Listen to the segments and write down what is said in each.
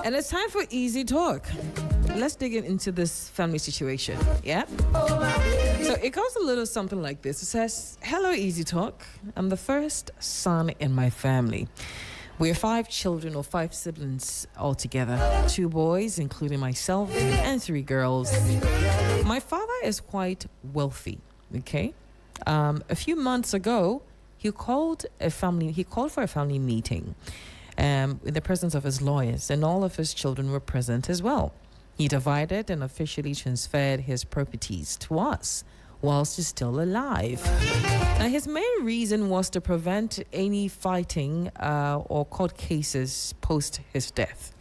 And it's time for Easy Talk. Let's dig into this family situation. Yeah? So it goes a little something like this. It says, "Hello, Easy Talk. I'm the first son in my family. We're 5 children or 5 siblings altogether. 2 boys, including myself, and 3 girls. My father is quite wealthy, okay? A few months ago, he called for a family meeting in the presence of his lawyers, and all of his children were present as well. He divided and officially transferred his properties to us whilst he's still alive. Now, his main reason was to prevent any fighting or court cases post his death.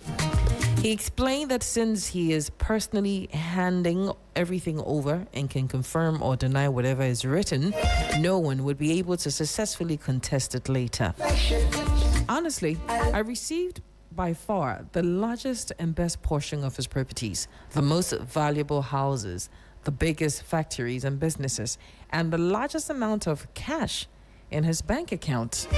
He explained that since he is personally handing everything over and can confirm or deny whatever is written, no one would be able to successfully contest it later. Honestly, I received by far the largest and best portion of his properties, the most valuable houses, the biggest factories and businesses, and the largest amount of cash in his bank account.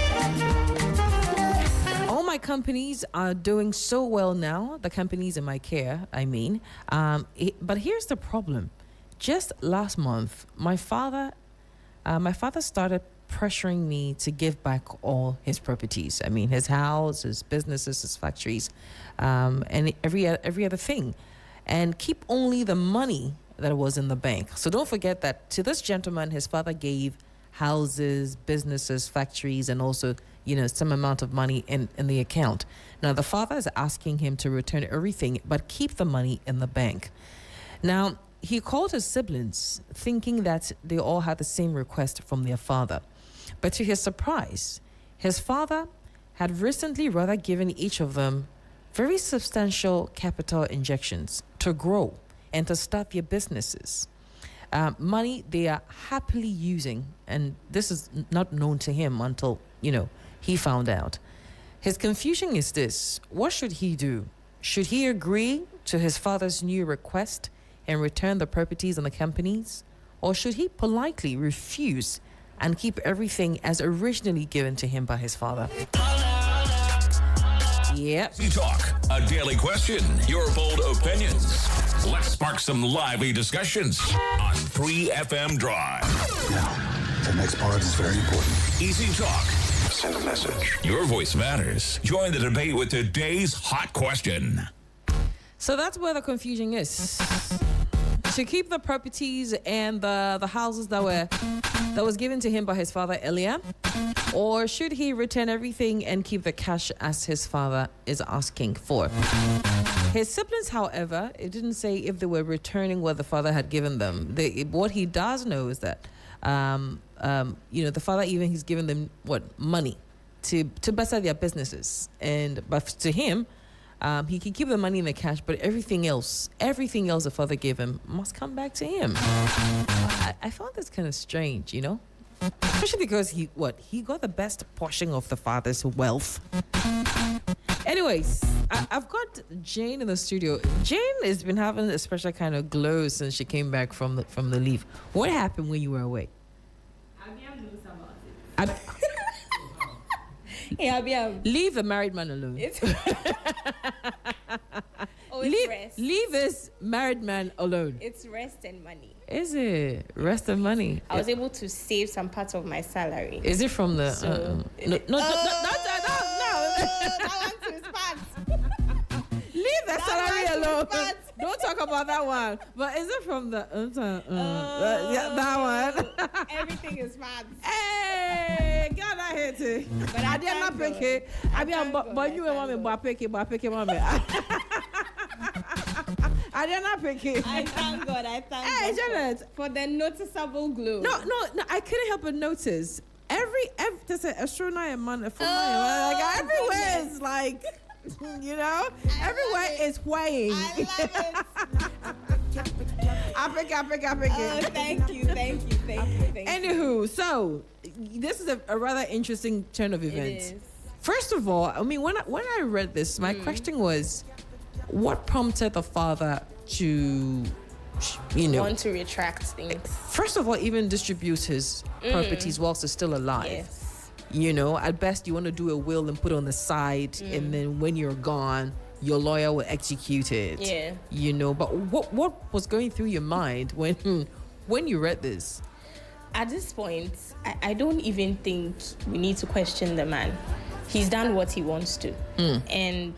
All my companies are doing so well now, the companies in my care, I mean. But here's the problem. Just last month, my father started pressuring me to give back all his properties. I mean, his house, his businesses, his factories, and every other thing, and keep only the money that was in the bank. So don't forget that to this gentleman, his father gave houses, businesses, factories, and also, some amount of money in the account. Now, the father is asking him to return everything, but keep the money in the bank. Now, he called his siblings, thinking that they all had the same request from their father. But to his surprise, his father had recently rather given each of them very substantial capital injections to grow and to start their businesses. Money they are happily using, and this is not known to him until, he found out. His confusion is this: what should he do? Should he agree to his father's new request and return the properties and the companies? Or should he politely refuse and keep everything as originally given to him by his father? Yep. Easy Talk, a daily question, your bold opinions. Let's spark some lively discussions on 3FM Drive. Now, the next part is very important. Easy Talk. Send a message. Your voice matters. Join the debate with today's hot question. So that's where the confusion is. To keep the properties and the houses that was given to him by his father earlier, or should he return everything and keep the cash as his father is asking for? His siblings, however, it didn't say if they were returning what the father had given them. What he does know is that, the father he's given them money to better their businesses, but to him, he can keep the money in the cash, but everything else the father gave him must come back to him. I found this kind of strange, especially because he got the best portion of the father's wealth. Anyways, I've got Jane in the studio. Jane has been having a special kind of glow since she came back from the leave. What happened when you were away? Abiam knows about it. Hey, Abiam. Leave the married man alone. Leave this married man alone. It's rest and money. Is it rest and money? I was able to save some part of my salary. Is it from the? No. That one to his pants. Leave the salary alone. Don't talk about that one. But is it from the? That one. Everything is fast. Hey, God, I hate it. But I did not pick it. But you want me to pick it, mommy. I did not pick it. I thank God. Hey, Janet, for the noticeable glow. No, I couldn't help but notice. Every there's an astronaut and man, like everywhere is like, everywhere is weighing. I love it. I pick it. Oh, thank you. Anywho, so this is a rather interesting turn of events. It is. First of all, I mean, when I read this, my question was, what prompted the father to, want to retract things? First of all, even distribute his properties whilst he's still alive. Yes. At best, you want to do a will and put it on the side, and then when you're gone, your lawyer will execute it. Yeah. You know, but what was going through your mind when you read this? At this point, I don't even think we need to question the man. He's done what he wants to. And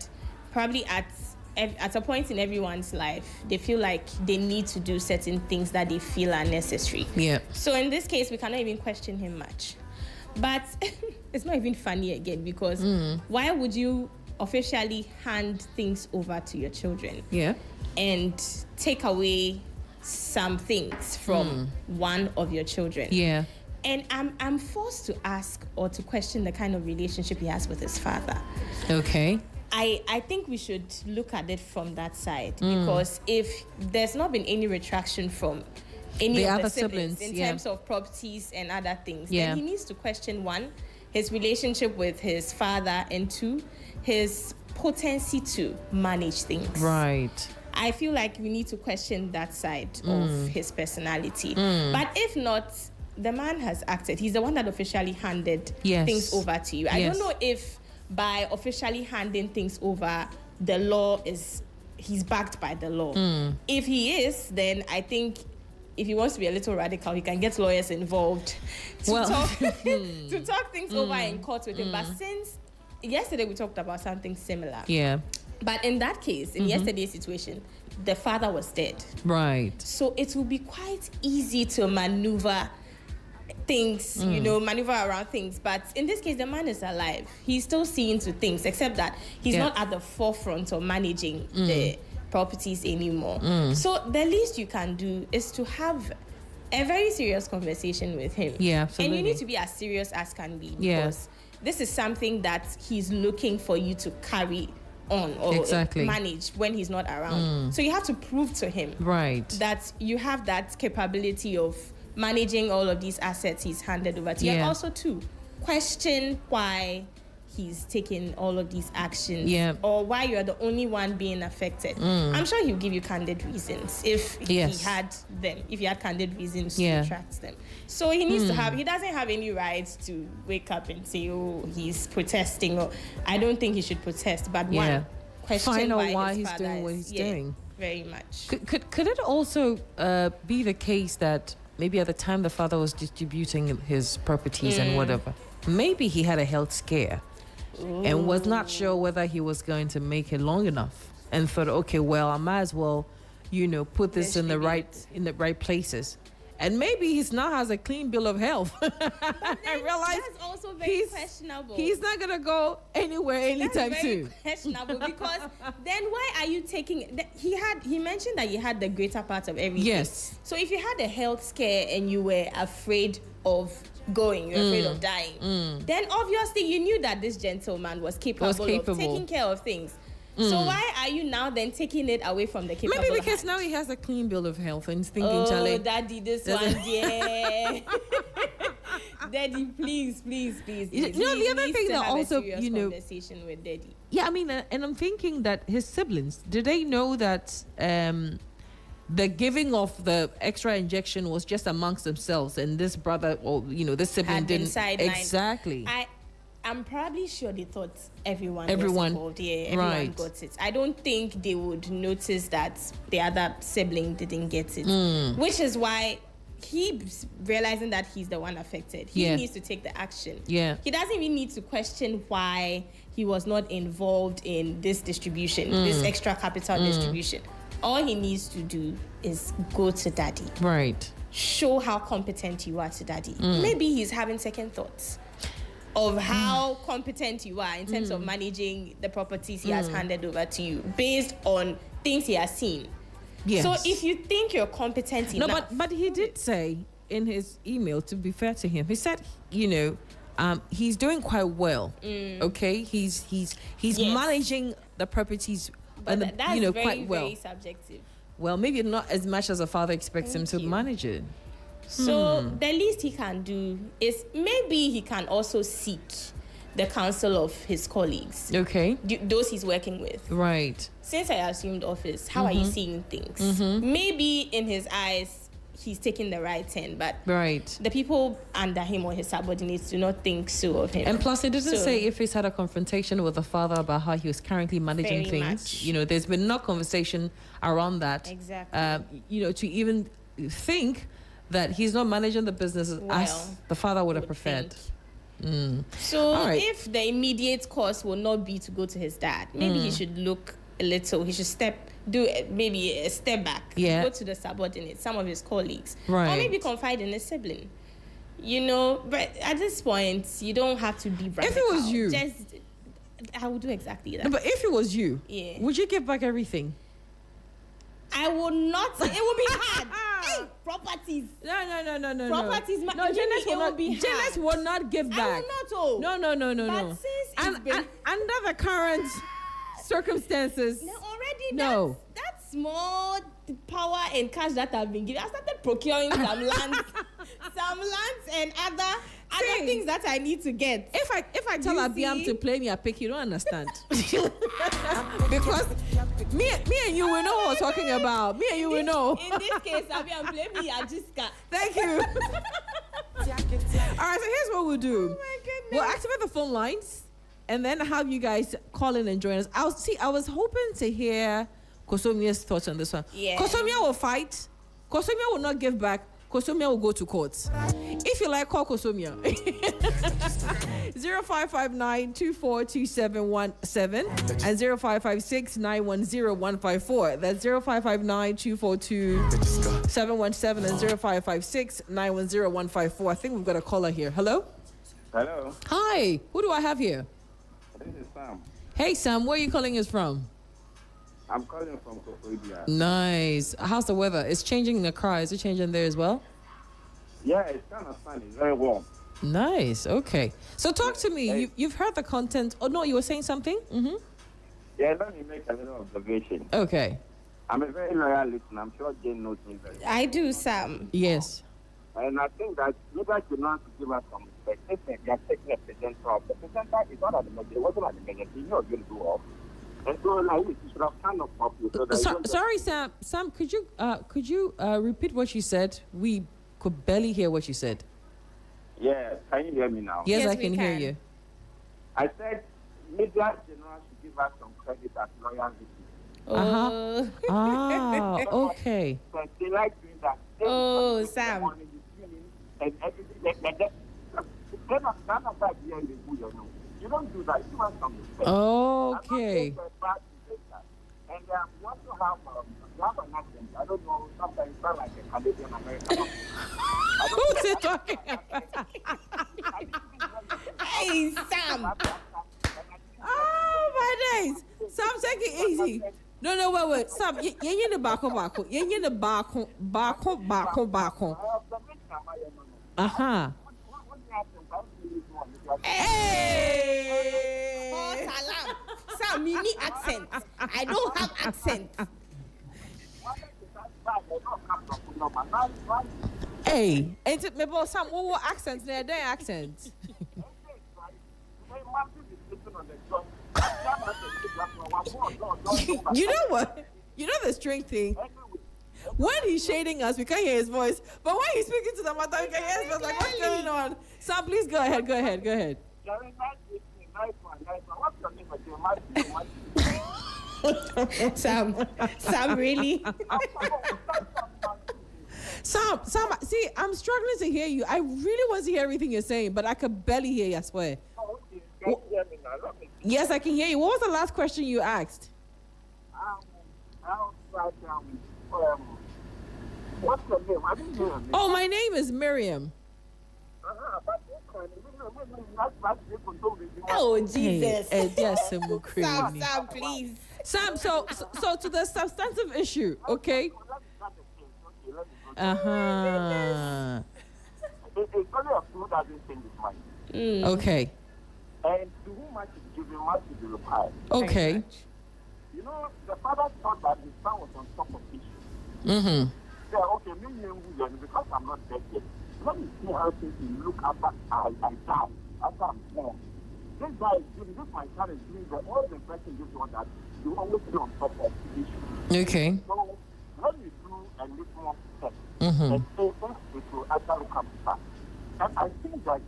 probably at a point in everyone's life, they feel like they need to do certain things that they feel are necessary. Yeah. So in this case, we cannot even question him much. But it's not even funny again, because why would you officially hand things over to your children? Yeah. And take away some things from one of your children? Yeah. And I'm forced to ask or to question the kind of relationship he has with his father. Okay. I think we should look at it from that side, because if there's not been any retraction from any of the siblings in terms of properties and other things, then he needs to question, one, his relationship with his father, and two, his potency to manage things. Right. I feel like we need to question that side of his personality. But if not, the man has acted. He's the one that officially handed things over to you. I don't know if by officially handing things over, the law he's backed by the law. If he is, then I think if he wants to be a little radical, he can get lawyers involved to talk things over in court with him. But since yesterday we talked about something similar. Yeah. But in that case, in yesterday's situation, the father was dead. Right. So it will be quite easy to maneuver things, maneuver around things. But in this case, the man is alive. He's still seeing to things, except that he's not at the forefront of managing the properties anymore. So the least you can do is to have a very serious conversation with him. Yeah, absolutely. And you need to be as serious as can be, because this is something that he's looking for you to carry on or manage when he's not around. So you have to prove to him that you have that capability of managing all of these assets he's handed over to you. And also to question why he's taking all of these actions, or why you're the only one being affected. I'm sure he'll give you candid reasons if he had them, if he had candid reasons to retract them. So he needs to he doesn't have any right to wake up and say, oh, he's protesting, or I don't think he should protest, but one, question find out why he's father doing what he's doing. Very much. Could it also be the case that maybe at the time the father was distributing his properties and whatever, maybe he had a health scare and was not sure whether he was going to make it long enough, and thought, okay, well, I might as well, put this in the right places. And maybe he's now has a clean bill of health. I realize that's also very questionable. He's not gonna go anywhere anytime soon. Questionable, because then why are you taking? He mentioned that you had the greater part of everything. Yes. So if you had a health scare and you were afraid of going, you're afraid of dying, then obviously you knew that this gentleman was capable of taking care of things. So why are you now then taking it away from the capable? Maybe because now he has a clean bill of health and he's thinking, Charlie, Daddy, this one, yeah. Daddy, please. The other thing that also, conversation with Daddy. Yeah, I mean, and I'm thinking that his siblings, do they know that the giving of the extra injection was just amongst themselves, and this brother or this sibling didn't exactly? I'm probably sure they thought everyone was involved. Yeah, everyone got it. I don't think they would notice that the other sibling didn't get it, which is why he's realizing that he's the one affected. He needs to take the action. Yeah, he doesn't even need to question why he was not involved in this distribution, this extra capital distribution. All he needs to do is go to Daddy. Right. Show how competent you are to Daddy. Maybe he's having second thoughts of how competent you are in terms of managing the properties he has handed over to you based on things he has seen. Yes. So if you think you're competent enough... No, but he did say in his email, to be fair to him, he said, he's doing quite well. Okay? He's managing the properties that's quite well. Very subjective. Well, maybe not as much as a father expects him to manage it. So the least he can do is maybe he can also seek the counsel of his colleagues. Okay. Those he's working with. Right. Since I assumed office, how are you seeing things? Maybe in his eyes, he's taking the right turn, but right, the people under him or his subordinates do not think so of him. And plus, it doesn't say if he's had a confrontation with the father about how he was currently managing things. Much. There's been no conversation around that. Exactly. To even think that he's not managing the business as the father would have preferred. So if the immediate course will not be to go to his dad, maybe he should look a little. He should maybe a step back. Yeah. Go to the subordinates, some of his colleagues, right, or maybe confide in a sibling. But at this point, you don't have to be radical. If it was you, I would do exactly that. No, but if it was you, would you give back everything? I will not. It will be hard. Hey, properties. No. Properties. No, Janice will not give back. I will not. No. But since under the current circumstances, already that small power and cash that I've been given, I started procuring some lands, and other things that I need to get. If I tell Abiam to play me a pick, you don't understand. Because me and you will know what we're talking about. Me and you will know. In this case, Abiam play me a Jiska. Thank you. All right, so here's what we'll do. Oh my goodness. We'll activate the phone lines and then have you guys call in and join us. I was hoping to hear Kosomia's thoughts on this one. Yeah. Kosomia will fight. Kosomia will not give back. Kosomia will go to court. If you like, call Kosomia. 0559-242717 and 0556-910-154. That's 0559-242-717 and 0556-910-154. I think we've got a caller here. Hello? Hello. Hi. Who do I have here? This is Sam. Hey, Sam. Where are you calling us from? I'm calling from Kofodia. Nice. How's the weather? It's changing in Accra. Is it changing there as well? Yeah, it's kind of sunny. It's very warm. Nice. Okay. So talk to me. You've heard the content. Oh, no, you were saying something? Mm-hmm. Yeah, let me make a little observation. Okay. I'm a very loyal listener. I'm sure Jane knows me very well. I do, Sam. Yes. And I think that leaders should not give us some respect. Listen, they are taking a presenter of the presenter is not at the moment. It wasn't at the moment. He's not going to do off. And so, like, you should have kind of popular. Sorry, Sam. Sam, could you repeat what you said? We could barely hear what you said. Yeah, can you hear me now? Yes, I can hear you. I said media general should give us some credit as loyal listeners. Okay. So they like doing that. Sam. And everything you don't do that. You want some respect. Okay. And you also have an accent. I don't know, sometimes you sound like a Canadian American. Who's it talking about? Hey, Sam. Oh, my days. Sam, take it easy. No, wait. Sam, you need the back. You need the back. Uh-huh. Hey! Oh, salam. Sam, Mimi accent. I don't have accent. Hey, and maybe some what accents? They're accents. You know what? You know the strange thing. When he's shading us, we can't hear his voice. But when he's speaking to the mother, we can hear his voice. Like, what's going on? Sam, please go ahead. Sam, really? Sam, see, I'm struggling to hear you. I really want to hear everything you're saying, but I could barely hear you, I swear. Yes, I can hear you. What was the last question you asked? What's your name? I didn't hear your name. Oh, my name is Miriam. Oh, Jesus. Yes, Sam, please. Sam, so to the substantive issue, okay? Uh-huh. It's only a fool that didn't change his mind. Okay. And to whom much is given, much is required. Okay. You know, the father thought that his son was on top of issues. Mm-hmm. Yeah, okay, because I'm not dead yet. Let me see how things will look after I die, after I'm born. This guy is doing this, my son is doing all the impression this one that you always be on top of issues. Okay. So, let me do a little more steps. And so it will actually come back. And I think that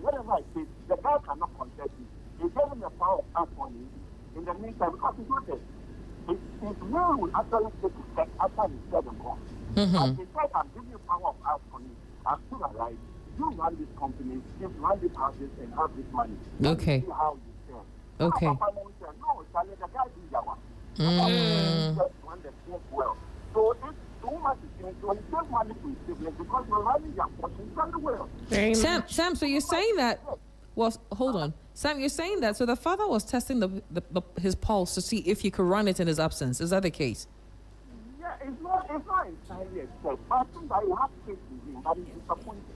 whatever I say, the guy cannot contest me. He's having the power of ask money in the meantime because he's not there. His will actually take effect after he's dead and gone. As he said, I'm giving you power of ask money. I'm still alive. You run this company, you run this houses and have this money. Okay. See how you sell. Okay. No, Charlie, the guy did that one. Just run the thing well. So if so much is going to save money to his siblings because you're running your fortune very well. Sam, so you're saying that? Well, hold on, Sam. You're saying that so the father was testing his pulse to see if he could run it in his absence. Is that the case? Yeah, it's not entirely itself. But I think that you have faith in him, but he's disappointed.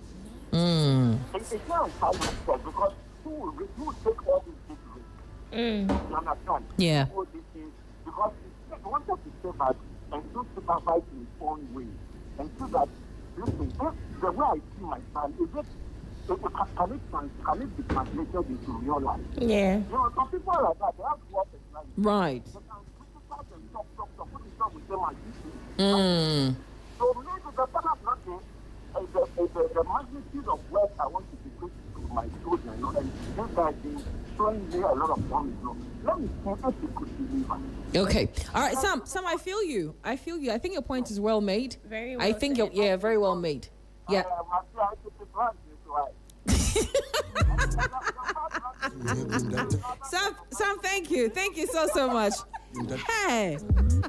It's not entirely itself because who will take all these big risks? You understand? Yeah. All these things because he wanted to stay back and do supervise in his own way and so that listen, if the way I see my son is it. Can it be translated into real life? Yeah. You know, some people are like that. They have to work in life. Right. They can criticize and talk, put it with them and so maybe the father not the magnitude of work I want to be to my children, you know, and this guy is showing me a lot of promise. You know. Let me see if he could believe it. Okay. All right, Sam, I feel you. I think your point is well made. Very well I think said. very well made. Yeah. Sam, thank you so much. Hey,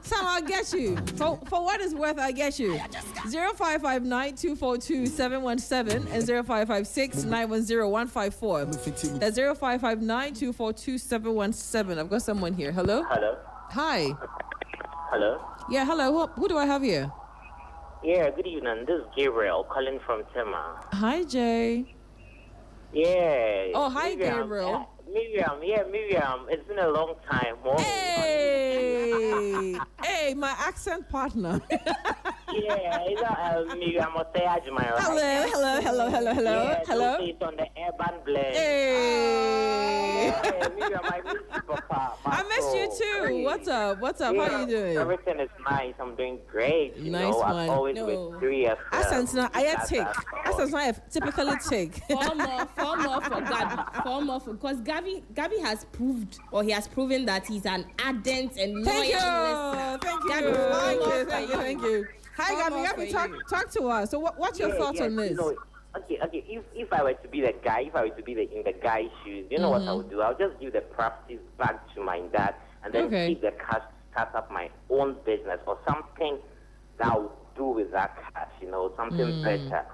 Sam, I'll get you for what it's worth. I'll get you 0559-242-717 and 0556-910-154. That's 0559-242-717. I've got someone here. Hello. Hi. Hello. Yeah, hello. Who do I have here? Yeah, good evening. This is Gabriel calling from Tema. Hi, Jay. Yeah. Oh, hi, Miriam. Gabriel. Miriam. It's been a long time. Hey, my accent partner. Yeah, Miriam Oteyajima. Hello. Hello. It's on the urban blend. Hey. Miriam, I miss you, Papa. I miss you too. What's up? Yeah, How you doing? Everything is nice. I'm doing great. Nice one. I'm always with 3 Accent's not. I take. Accent's not typically take. Four more for Gabby. 4 more because Gabby has proved, or he has proven that he's an ardent and loyal listener. Thank you. Hi, Gabby. Talk to us. So, what's your thoughts on this? Okay. If I were to be the guy, in the guy's shoes, you know what I would do? I'll just give the properties back to my dad, and then keep the cash, start up my own business or something that I would do with that cash. Something better.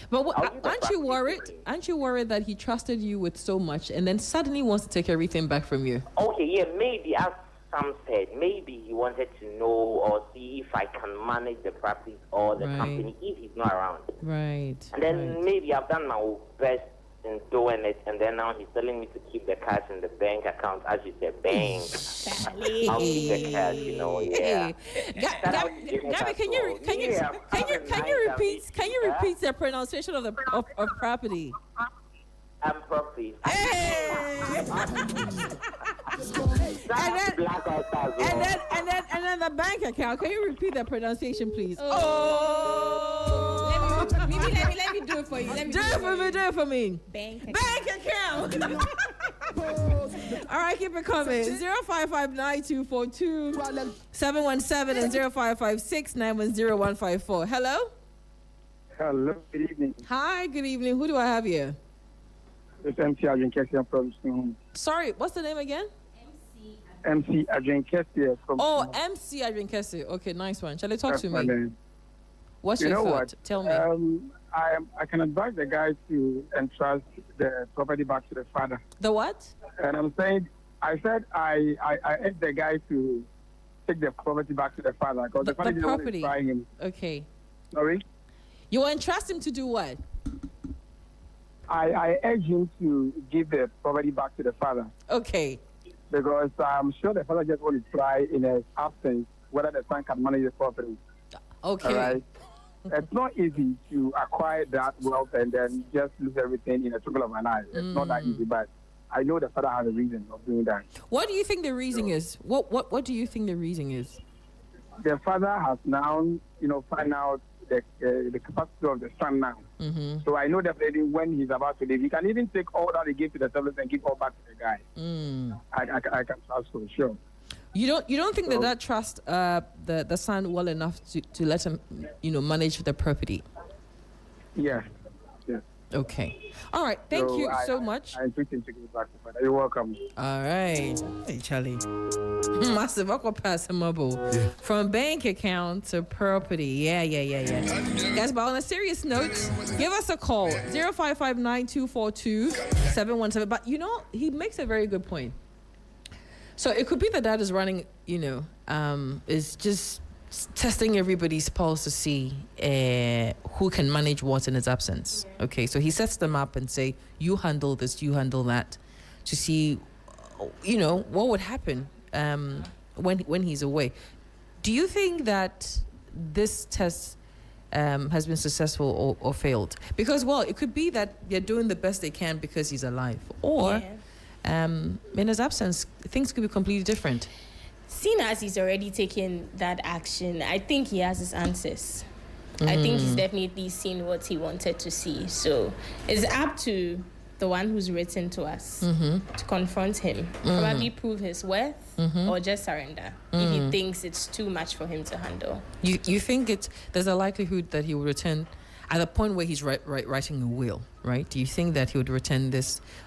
But aren't you worried? Aren't you worried that he trusted you with so much and then suddenly wants to take everything back from you? Okay, yeah, maybe as Sam said, maybe he wanted to know or see if I can manage the properties or the company if he's not around. Right. And then maybe I've done my best in doing it, and then now he's telling me to keep the cash in the bank account, as you said, bank. I'll keep the cash, yeah. Gabby, can you repeat the pronunciation of property? Property. Hey! and then the bank account. Can you repeat the pronunciation, please? Let me do it for you. Do it for me. Bank account. All right, keep it coming. 0559-242-717 and 0556-910-154. Hello. Hello. Good evening. Hi. Good evening. Who do I have here? It's MC Abaanɛkɛ from Stockholm. Sorry, what's the name again? MC Abaanɛkɛ from. Oh, MC Abaanɛkɛ. Okay, nice one. Shall I talk to me? What's your thought? What? Tell me. I can advise the guy to entrust the property back to the father. The what? And I said I asked the guy to take the property back to the father because the father didn't want to try him. Okay. Sorry? You will entrust him to do what? I urge him to give the property back to the father. Okay. Because I'm sure the father just want to try in his absence whether the son can manage the property. Okay. All right. It's not easy to acquire that wealth and then just lose everything in a twinkle of an eye. It's not that easy, but I know the father has a reason of doing that. What do you think the reason is? What do you think the reason is? The father has now, find out the capacity of the son now. Mm-hmm. So I know definitely when he's about to leave, he can even take all that he gave to the service and give all back to the guy. I can trust for sure. You don't think that trust the son well enough to let him manage the property? Yeah. Okay. All right. Thank you so much. I think to go back. You're welcome. All right. Hey, Charlie. Massive from bank account to property. Yeah. Guys, but on a serious note, give us a call 0559242717. But he makes a very good point. So it could be the dad is running, is just testing everybody's pulse to see who can manage what in his absence. Okay, so he sets them up and say, you handle this, you handle that, to see, what would happen when he's away. Do you think that this test has been successful or failed? Because, it could be that they're doing the best they can because he's alive. Or in his absence, things could be completely different. Seeing as he's already taken that action, I think he has his answers. I think he's definitely seen what he wanted to see. So it's up to the one who's written to us to confront him, probably prove his worth, or just surrender if he thinks it's too much for him to handle. You think there's a likelihood that he will return at the point where he's writing a will, right? Do you think that he would return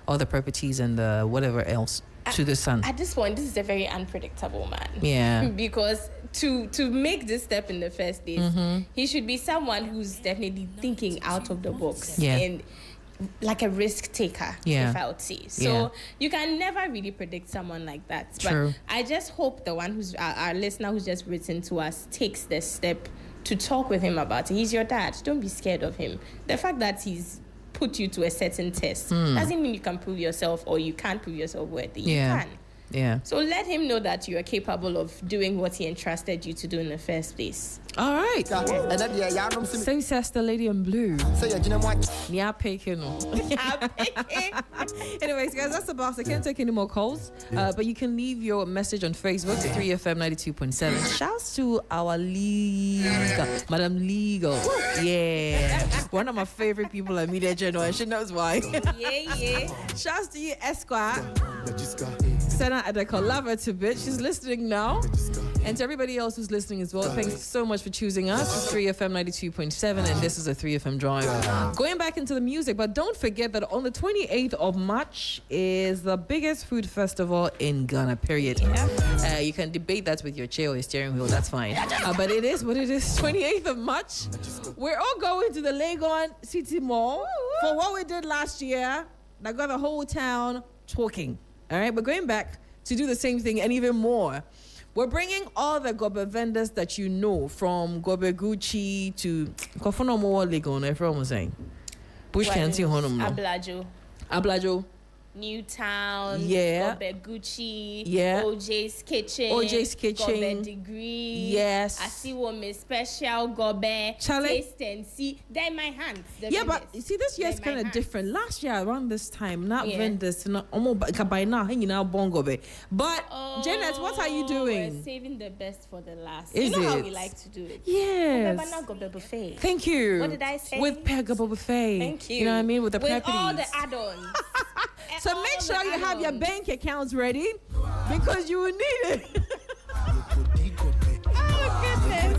all the properties and the whatever else to the son? At this point, this is a very unpredictable man. Yeah. Because to make this step in the first place, he should be someone who's definitely thinking out of the box and like a risk taker, if I would say. So you can never really predict someone like that. True. But I just hope the one who's our listener who's just written to us takes the step to talk with him about it. He's your dad. Don't be scared of him. The fact that he's put you to a certain test doesn't mean you can prove yourself or you can't prove yourself worthy. You can. Yeah. So let him know that you are capable of doing what he entrusted you to do in the first place. All right. So says the lady in blue. Anyways, guys, that's about it. I can't take any more calls. But you can leave your message on Facebook, 3FM 92.7. Shouts to our legal, Madam Legal. Yeah. One of my favorite people at Media General. She knows why. Yeah. Shouts to you, Esquire. Senna Adeko, love her to bit. She's listening now. And to everybody else who's listening as well, thanks so much for choosing us. It's 3FM 92.7, and this is a 3FM Drive. Going back into the music, but don't forget that on the 28th of March is the biggest food festival in Ghana, period. You can debate that with your chair or your steering wheel, that's fine. But it is what it is, 28th of March. We're all going to the Legon City Mall for what we did last year. That got the whole town talking. All right, we're going back to do the same thing and even more. We're bringing all the gobe vendors that you know, from Gobe Gucci to Kofonomo Legon, everyone was saying. Bush can't see Ablajo. Newtown, Gobe Gucci, OJ's Kitchen, Gobe Degree, Asiwo Miss Special, Gobe, Taste and See. They're in my hands. But you see, this year is kind of different. Last year around this time, not vendors, not by now hanging out Bongobe. But Janet, what are you doing? We're saving the best for the last. Is you know it? how we like to do it. Yes. Gobe Buffet. Thank you. What did I say? With Gobe Buffet. Thank you. You know what I mean? With the with all the add-ons. So make sure you have your bank accounts ready because you will need it. Oh, goodness.